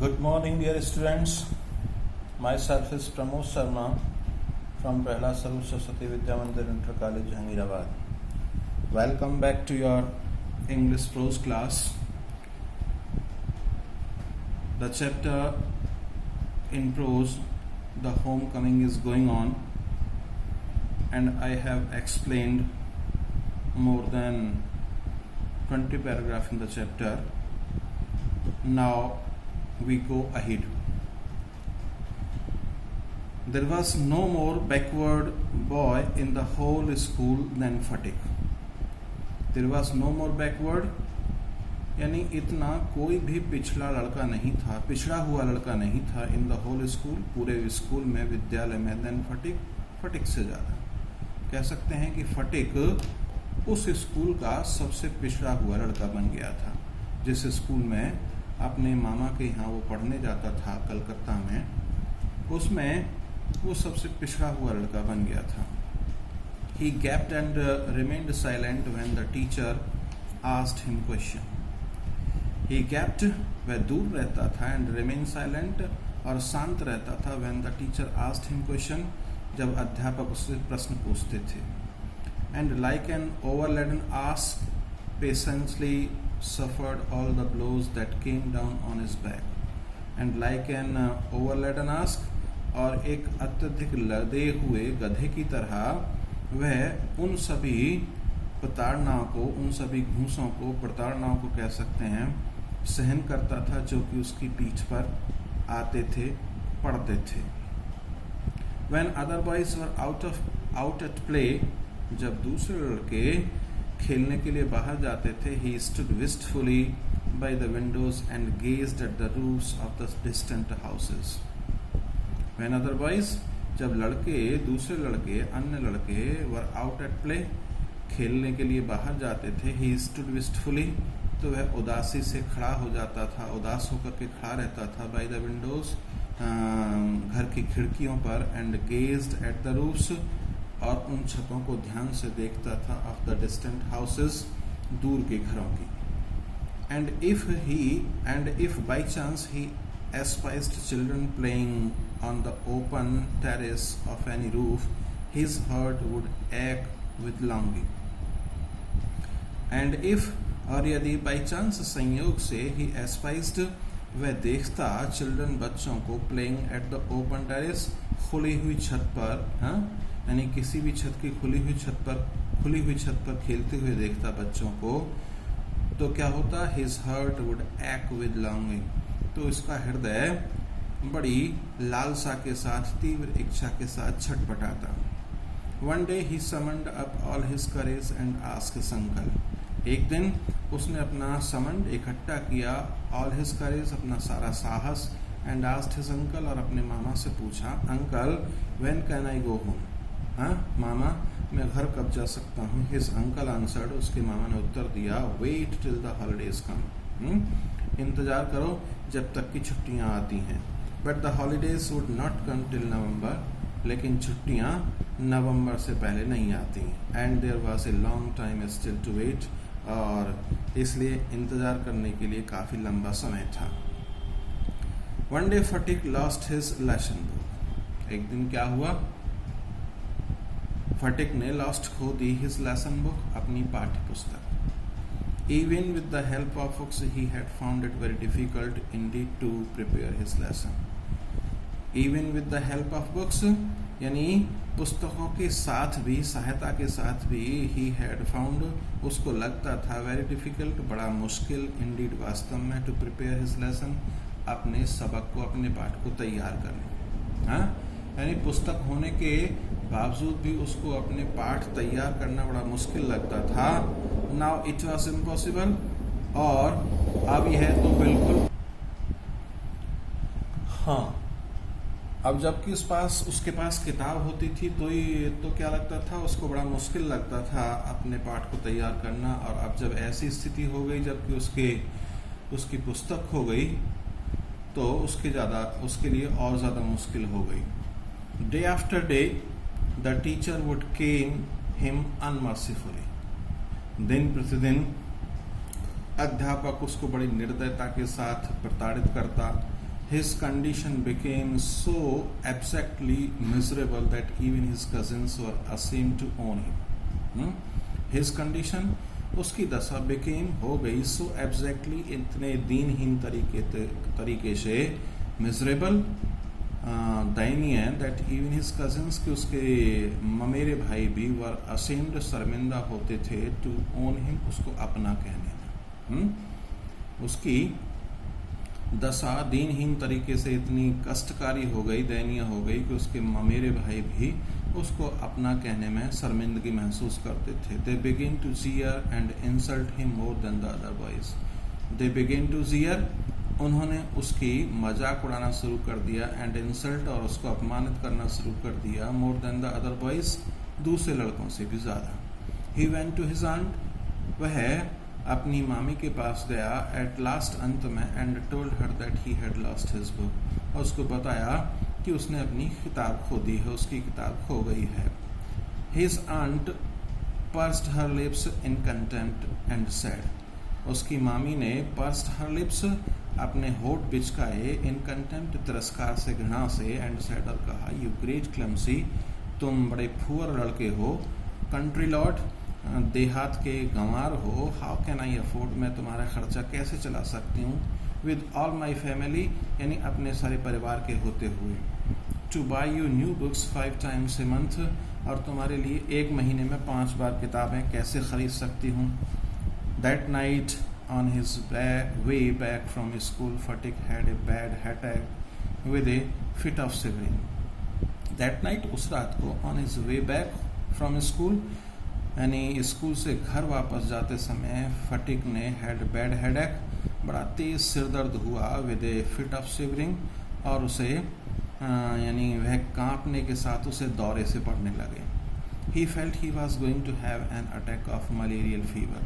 Good morning, dear students. Myself is Pramod Sharma from Prahla Sarup Saraswati Vidya Mandir Inter College, Ahmedabad. Welcome back to your English prose class. The chapter in prose, The Homecoming, is going on, and I have explained more than 20 paragraphs in the chapter. Now we go ahead. There was no more backward boy in the whole school than Fatik. There was no more backward यानी इतना कोई भी पिछड़ा लड़का नहीं था, पिछड़ा हुआ लड़का नहीं था इन द होल स्कूल, पूरे स्कूल में, विद्यालय में, देन फटिक, फटिक से ज़्यादा कह सकते हैं कि फटिक उस स्कूल का सबसे पिछड़ा हुआ लड़का बन गया था। जिस स्कूल में अपने मामा के यहाँ वो पढ़ने जाता था कलकत्ता में, उसमें वो सबसे पिछड़ा हुआ लड़का बन गया था। He gaped and remained silent when the teacher asked him question. He gaped, वह दूर रहता था, and remained silent, और शांत रहता था, when the teacher asked him question, जब अध्यापक उससे प्रश्न पूछते थे। And like an overladen ass, patiently suffered all the blows that came down on his back. And like an overladen ass, और एक अत्यधिक लदे हुए गधे की तरह वह उन सभी प्रताड़नाओं को, उन सभी घूंसों को, प्रताड़नाओं को कह सकते हैं, सहन करता था जो कि उसकी पीठ पर आते थे, पड़ते थे। When other boys were out at play, जब दूसरे लड़के खेलने के लिए बाहर जाते थे, he stood wistfully by the windows and gazed at the roofs of the distant houses. When other boys, जब लड़के, दूसरे लड़के, अन्य लड़के were out at play, खेलने के लिए बाहर जाते थे, he stood wistfully, तो वह उदासी से खड़ा हो जाता था, उदास होकर के खड़ा रहता था, by the windows, घर की खिड़कियों पर, and gazed at the roofs, और उन छतों को ध्यान से देखता था, of the distant houses, दूर के घरों की। And if by chance he espied children playing on the open terrace of any roof, his heart would ache with longing. And if, और यदि by chance, संयोग से, he espied, वह देखता चिल्ड्रन, बच्चों को, playing at the open terrace, खुली हुई छत पर, यानी किसी भी छत की खुली हुई छत पर खेलते हुए देखता बच्चों को, तो क्या होता? His heart would ache with longing, तो इसका हृदय बड़ी लालसा के साथ, तीव्र इच्छा के साथ छटपटाता। One day he summoned up all his courage and asked his uncle. एक दिन उसने अपना समंड इकट्ठा किया, all his courage, अपना सारा साहस, and asked his uncle, और अपने मामा से पूछा, uncle, when can I go home? मामा, मैं घर कब जा सकता हूँ? His uncle answered, उसके मामा ने उत्तर दिया, wait till the holidays come. इंतजार करो जब तक की छुट्टियाँ आती हैं। But the holidays would not come till November, लेकिन छुट्टियाँ नवंबर से पहले नहीं आती। And there was a long time still to wait, और इसलिए इंतजार करने के लिए काफ़ी लंबा समय था। One day Fatik lost his lesson book. एक दिन क्या हुआ? फटिक ने खो दी his lesson book, अपनी पाठ्य पुस्तक। Even with the help of books, he had found it very difficult indeed to prepare his lesson. Even with the help of books, यानी पुस्तकों के साथ भी, सहायता के साथ भी, he had found, उसको लगता था, very difficult, बड़ा मुश्किल, indeed, वास्तव में, to prepare his lesson, अपने सबक को, अपने पाठ को तैयार करना। यानी पुस्तक होने के बावजूद भी उसको अपने पाठ तैयार करना बड़ा मुश्किल लगता था। नाउ इट वॉज इम्पॉसिबल, और अब यह तो बिल्कुल, अब जबकि उसके पास किताब होती थी तो क्या लगता था, उसको बड़ा मुश्किल लगता था अपने पाठ को तैयार करना। और अब जब ऐसी स्थिति हो गई, जबकि उसकी पुस्तक हो गई, तो उसके लिए और ज़्यादा मुश्किल हो गई। Day after day, the teacher would cane him unmercifully. दिन प्रतिदिन अध्यापक उसको बड़ी निर्दयता के साथ प्रताड़ित करता, His condition became so abjectly miserable that even his cousins were ashamed to own him. His condition, उसकी दशा became हो गई so abjectly, इतने दीनहीन तरीके से miserable, दयनीय, that even his cousins, कि उसके ममेरे भाई भी were ashamed, शर्मिंदा होते थे to own him, उसको अपना कहने में। उसकी दशा दीनहीन तरीके से इतनी कष्टकारी हो गई, दयनीय हो गई कि उसके ममेरे भाई भी उसको अपना कहने में शर्मिंदगी महसूस करते थे। They began to jeer and insult him more than the other boys. They began to jeer, उन्होंने उसकी मजाक उड़ाना शुरू कर दिया, and insult, और उसको अपमानित करना शुरू कर दिया, more than the other boys, दूसरे लड़कों से भी ज़्यादा। He went to his aunt, वह अपनी मामी के पास गया, एट लास्ट, अंत में, and told her that he had lost his book, और उसको बताया कि उसने अपनी किताब खो दी है, उसकी किताब खो गई है। His aunt pursed her lips in contempt and said, उसकी मामी ने पर्स्ड हर लिप्स, अपने होठ बिचकाए, इन कंटेम्प्ट, तिरस्कार से, घृणा से, एंड सेड, और कहा, यू ग्रेट क्लमसी, तुम बड़े फुअर लड़के हो, कंट्री लॉर्ड, देहात के गंवार हो, हाउ कैन आई अफोर्ड, मैं तुम्हारा खर्चा कैसे चला सकती हूँ, विद ऑल माई फैमिली, यानी अपने सारे परिवार के होते हुए, two by you new books 5 times a month, और तुम्हारे लिए एक महीने में 5 बार किताबें कैसे खरीद सकती हूँ। That night on his way back from school, Phatik had a bad attack with a fit of shivering. That night, उस रात को, on his way back from school, यानी स्कूल से घर वापस जाते समय, फटिक ने हैड बैड हेडेक, बड़ा तेज सिरदर्द हुआ, with a fit of shivering, और उसे यानी वह कांपने के साथ उसे दौरे से पड़ने लगे। He felt he was going to have an attack of malarial fever.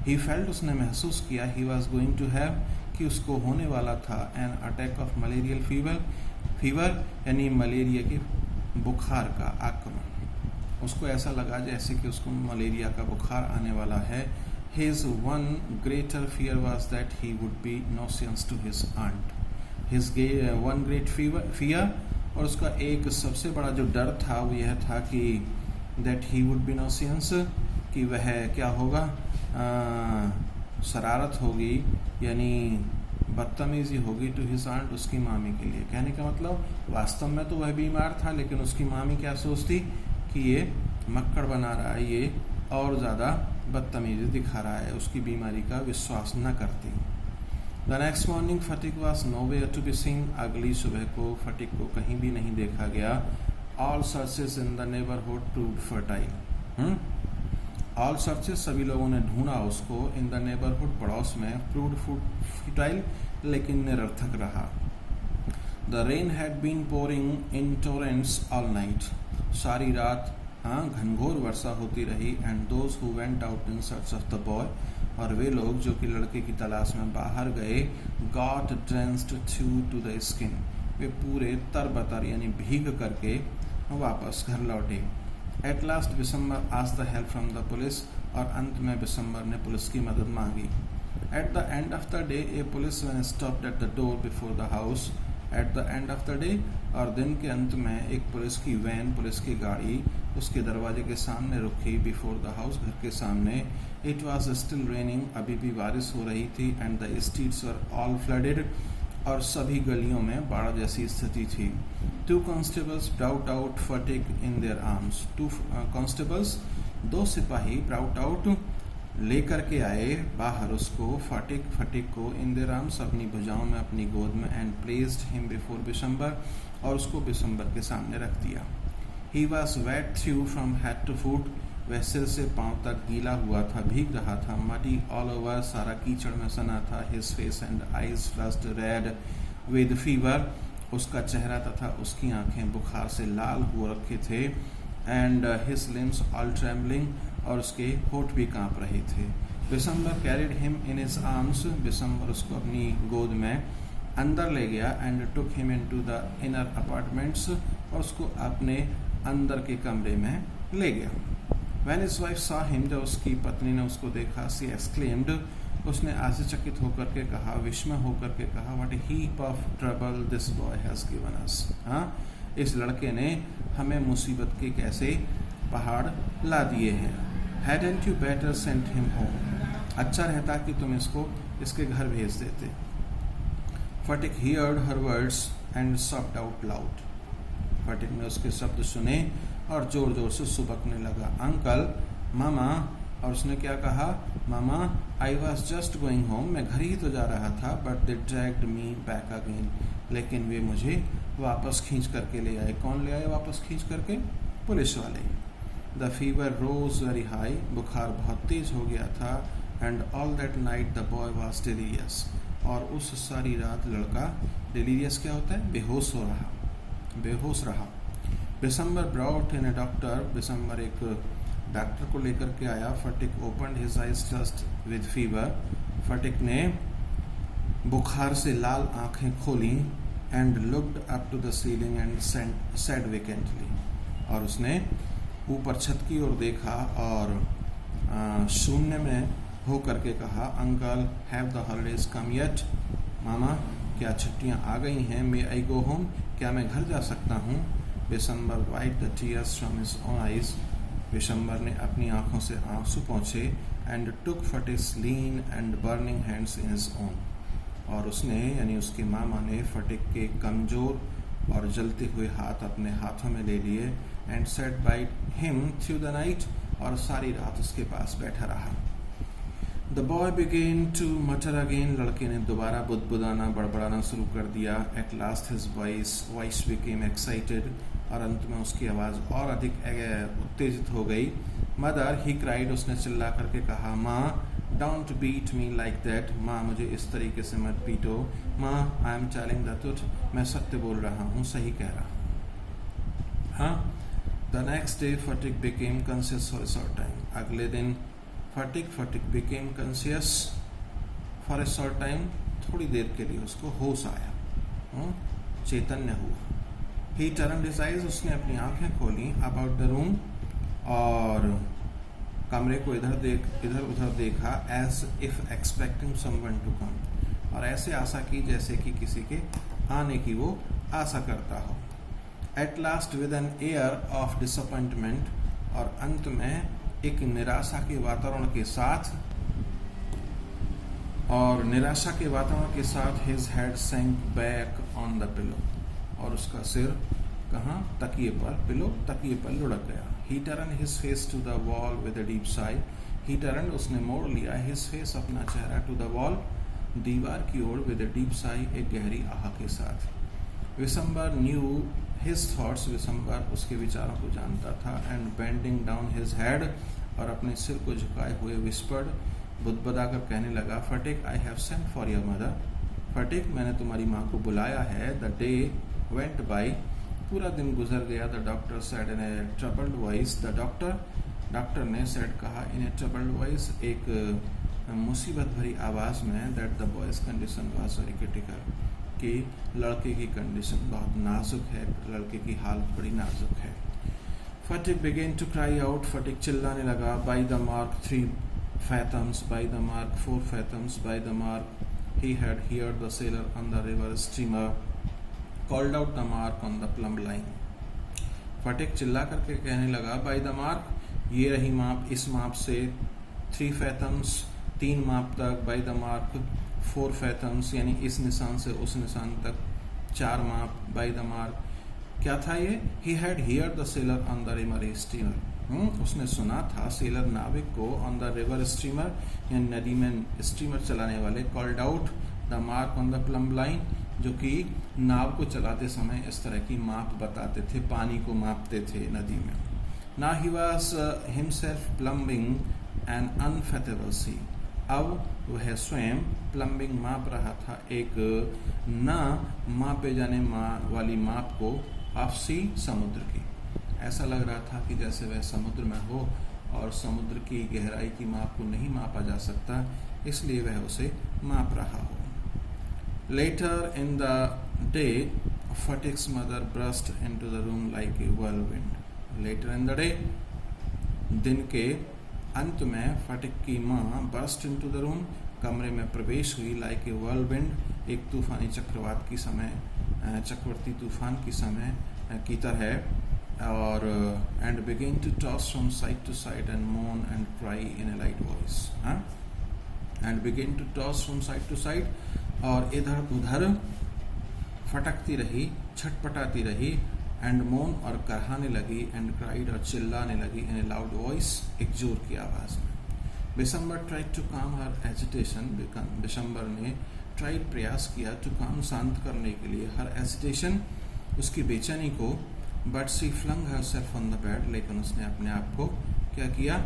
He felt, उसने महसूस किया, he was going to have, कि उसको होने वाला था, an attack of malarial fever, यानी मलेरिया के बुखार का आक्रमण। उसको ऐसा लगा जैसे कि उसको मलेरिया का बुखार आने वाला है। His one greater fear was that he would be nauseous to his aunt. His one great fear, और उसका एक सबसे बड़ा जो डर था वो यह था कि that he would be nauseous, कि वह क्या होगा, शरारत होगी, यानी बदतमीजी होगी, टू हिज आंट, उसकी मामी के लिए। कहने का मतलब, वास्तव में तो वह बीमार था, लेकिन उसकी मामी क्या सोचती कि ये मक्कड़ बना रहा है, ये और ज़्यादा बदतमीजी दिखा रहा है, उसकी बीमारी का विश्वास न करती। The next morning Phatik was nowhere to be seen, अगली सुबह को फटिक को कहीं भी नहीं देखा गया। All searches in the neighbourhood proved fertile. All searches, सभी लोगों ने ढूंढा उसको, इन द नेबरहुड, पड़ोस में, प्रूव्ड फर्टाइल, लेकिन निरर्थक रहा। The rain had been pouring in torrents all night, सारी रात घनघोर वर्षा होती रही। And those who went out in search of the boy, और वे लोग जो कि लड़के की तलाश में बाहर गए, got drenched through to the skin, वे पूरे तरबतर यानी भीग करके वापस घर लौटे। At last Bishamber asked the help from the police, और अंत में बिसम्बर ने पुलिस की मदद मांगी। At the end of the day a police van stopped at the door before the house, at the end of the day, और दिन के अंत में एक पुलिस की वैन, पुलिस की गाड़ी उसके दरवाजे के सामने रुकी, बिफोर द हाउस, घर के सामने। इट वॉज स्टिल रेनिंग, अभी भी बारिश हो रही थी, and the streets were all flooded, और सभी गलियों में बाढ़ जैसी स्थिति थी। 2 constables brought out Phatik in their arms, 2 constables, 2 सिपाही brought out, लेकर के आए बाहर उसको, फटिक को, इन देयर आर्म्स, अपनी भुजाओं में, अपनी गोद में, and placed him before Bisambar, और उसको बिसम्बर के सामने रख दिया। He was wet through from head to foot, वह सिर से पांव तक गीला हुआ था, भीग रहा था, मटी ऑल ओवर, सारा कीचड़ में सना था। His face and eyes flushed read with fever, उसका चेहरा तथा उसकी आंखें बुखार से लाल हो रखे थे। And his limbs all trembling, और उसके होठ भी कांप रहे थे। Bishamber carried him in his arms, Bishamber उसको अपनी गोद में अंदर ले गया। And took him into the inner apartments, और उसको अपने अंदर के कमरे में ले गया। When his wife saw him, जब उसकी पत्नी ने उसको देखा, she exclaimed, उसने आश्चर्यचकित होकर के कहा, विस्मय होकर के कहा, what A heap of trouble this boy has given us. हाँ, इस लड़के ने हमें मुसीबत के कैसे पहाड़ ला दिए हैं। Hadn't you better send him home, अच्छा रहता कि तुम इसको इसके घर भेज देते। Phatik heard her words and sobbed out loud, Phatik ने उसके शब्द सुने और जोर जोर से सुबकने लगा। अंकल, मामा, और उसने क्या कहा, Mama, I was just going home, मैं घर ही तो जा रहा था, but they dragged me back again, लेकिन वे मुझे वापस खींच करके ले आए। कौन ले आए वापस खींच करके? पुलिस वाले। The fever rose very high, बुखार बहुत तेज हो गया था। And all that night the boy was delirious, और उस सारी रात लड़का, डिलीरियस क्या होता है? बेहोश रहा। दिसंबर ब्रॉट इन ए डॉक्टर, दिसंबर एक डॉक्टर को लेकर के आया। Phatik opened his eyes just with fever, Phatik ने बुखार से लाल आंखें खोली। And looked up to the ceiling and said vacantly, और उसने ऊपर छत की ओर देखा और शून्य में हो करके कहा, uncle, have the holidays come yet, मामा, क्या छुट्टियां आ गई हैं? मे आई गो होम, क्या मैं घर जा सकता हूँ? Bishamber wiped the tears from his own eyes, Bishamber ने अपनी आंखों से आंसू पोंछे। And took Phatik's lean and burning hands in his own, और उसने यानी उसके मामा ने फटिक के कमजोर और जलते हुए हाथ अपने हाथों में ले लिए। And set by him through the night, और सारी रात उसके पास बैठा रहा। द बॉय बिगेन टू मटर अगेन, लड़के ने दोबारा बुदबुदाना बड़बड़ाना शुरू कर दिया। At last his voice became excited, और अंत में उसकी आवाज़ और अधिक उत्तेजित हो गई। मदर, ही क्राइड, उसने चिल्ला करके कहा, माँ, don't beat me like that, माँ, मुझे इस तरीके से मत पीटो। माँ, I am telling the truth, मैं सत्य बोल रहा हूँ, सही कह रहा हूँ। हाँ। The next day Phatik became conscious for a short time, अगले दिन Phatik became conscious for a short time, थोड़ी देर के लिए उसको होश आया, चैतन्य हुआ। ही टर्न्ड हिज आइज, उसने अपनी आंखें खोली। अबाउट द रूम, और कमरे को इधर उधर देखा। As if expecting someone to come, और ऐसे आशा की जैसे कि किसी के आने की वो आशा करता हो। At last with an air of disappointment, और अंत में एक निराशा के वातावरण के साथ his head sank back on the pillow, और उसका सिर कहाँ? तकिए पर लुढ़क गया। He turn his face to the wall with a deep sigh, he turn, उसने मोड़ लिया, हिज फेस, अपना चेहरा, टू द वॉल, दीवार की ओर, विद अ डीप साई, एक गहरी आह के साथ। दिसंबर न्यू हिज थॉट्स, दिसंबर उसके विचारों को जानता था। And bending down his head, और अपने सिर को झुकाए हुए विस्पर्ड, बुदबुदा कर कहने लगा, Phatik, I have sent for your mother, Phatik, मैंने तुम्हारी माँ को बुलाया है। द डे वेंट बाई, पूरा दिन गुजर गया। The doctor said in A troubled voice, the doctor ने सेड कहा, इन ए ट्रबल्ड वॉइस, एक मुसीबत भरी आवाज में, that the boys condition was very critical, कि लड़के की कंडीशन बहुत नाजुक है, लड़के की हालत बड़ी नाजुक है। फटिक बिगेन टू क्राई आउट, फटिक चिल्लाने लगा। By the mark 3 fathoms, by the mark 4 fathoms, by the mark he had heard the sailor on the river steamer called out the mark on the plumb line. फटिक चिल्ला करके कहने लगा, by the mark, ये रही माप, इस माप से 3 fathoms, 3 माप तक, बाय द मार्क 4 fathoms, यानी इस निशान से उस निशान तक 4 माप, बाय द मार्क, क्या था ये? He had heard the sailor on the river steamer, उसने सुना था सेलर नाविक को, ऑन द रिवर स्टीमर, यानी नदी में स्टीमर चलाने वाले, called out the mark on the plumb line, जो कि नाव को चलाते समय इस तरह की माप बताते थे, पानी को मापते थे नदी में। Now he was himself plumbing an unfathomable sea, अब वह स्वयं प्लम्बिंग माप रहा था एक न मापे जाने वाली माप को, ऑफ सी, समुद्र की। ऐसा लग रहा था कि जैसे वह समुद्र में हो और समुद्र की गहराई की माप को नहीं मापा जा सकता, इसलिए वह उसे माप रहा हो। Later in the day Phatik's mother burst into the room like a whirlwind। Later in the day, दिन के अंत में फटिक की माँ बर्स्ट इनटू द रूम, कमरे में प्रवेश हुई लाइक ए whirlwind, एक तूफानी चक्रवात की समय, चक्रवर्ती तूफान की समय की तरह, और and begin to toss from side to side and moan and cry in a light voice, and begin to toss from side to side, और इधर उधर फटकती रही, छटपटाती रही, एंड मोन और कराहने लगी, एंड क्राइड और चिल्लाने लगी इन ए लाउड वॉइस, एक जोर की आवाज में। बिशंबर ट्राइड टू काम हर एजिटेशन, बिशंबर ने ट्राइड प्रयास किया टू काम शांत करने के लिए हर एजिटेशन, उसकी बेचैनी को, but she flung herself on the bed, लेकिन उसने अपने आप को क्या किया,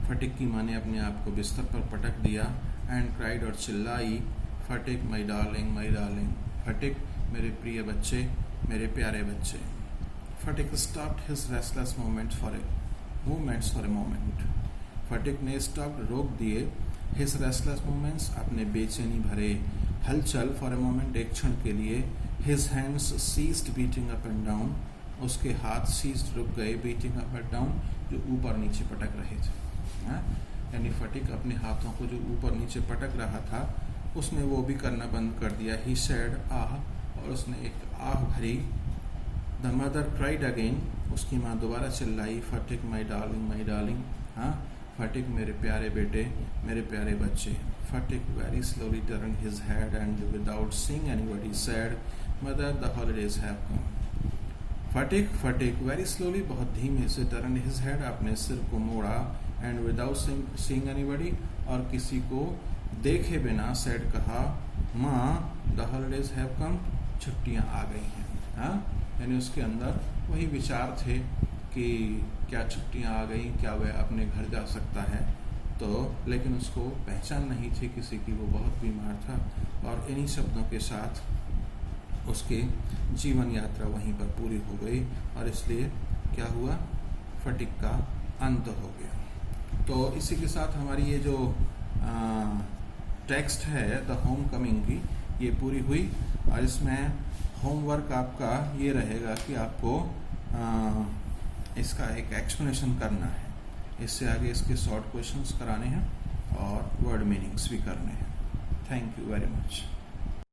फटिक की माँ ने अपने आप को बिस्तर पर पटक दिया, एंड क्राइड और चिल्लाई, फटिक माई डार्लिंग, फटिक मेरे प्रिय बच्चे, मेरे प्यारे बच्चे। Phatik stopped his restless movements for a moment, Phatik ने स्टॉप्ड, रोक दिए, हिज रेस्टलेस मूवमेंट्स, अपने बेचैनी भरे हलचल, फॉर ए मोमेंट, एक क्षण के लिए, his hands ceased beating up and down, उसके हाथ सीज्ड, रुक गए, बीटिंग अप एंड डाउन, जो ऊपर नीचे पटक रहे थे, यानी फटिक अपने हाथों को जो ऊपर नीचे पटक रहा था उसने वो भी करना बंद कर दिया। ही सेड आह, और उसने एक आह भरी। द मदर क्राइड अगेन, उसकी माँ दोबारा चिल्लाई, फटिक माई डार्लिंग, फटिक मेरे प्यारे बेटे, मेरे प्यारे बच्चे। Phatik very slowly turn his head and without seeing anybody said, mother the holidays have come. Phatik very slowly, बहुत धीमे से, टर्न हिज हेड, अपने सिर को मोड़ा, एंड विदाउट सीइंग एनीबॉडी, और किसी को देखे बिना, सेड कहा, माँ द हॉलीडेज हैव कम, छुट्टियां आ गई हैं। यानी उसके अंदर वही विचार थे कि क्या छुट्टियां आ गई, क्या वह अपने घर जा सकता है, तो लेकिन उसको पहचान नहीं थी किसी की, वो बहुत बीमार था, और इन्हीं शब्दों के साथ उसके जीवन यात्रा वहीं पर पूरी हो गई, और इसलिए क्या हुआ, फटिक का अंत हो गया। तो इसी के साथ हमारी ये जो टेक्स्ट है द होम कमिंग की, ये पूरी हुई, और इसमें होमवर्क आपका ये रहेगा कि आपको इसका एक एक्सप्लेनेशन करना है, इससे आगे इसके शॉर्ट क्वेश्चंस कराने हैं और वर्ड मीनिंग्स भी करने हैं। Thank you very much.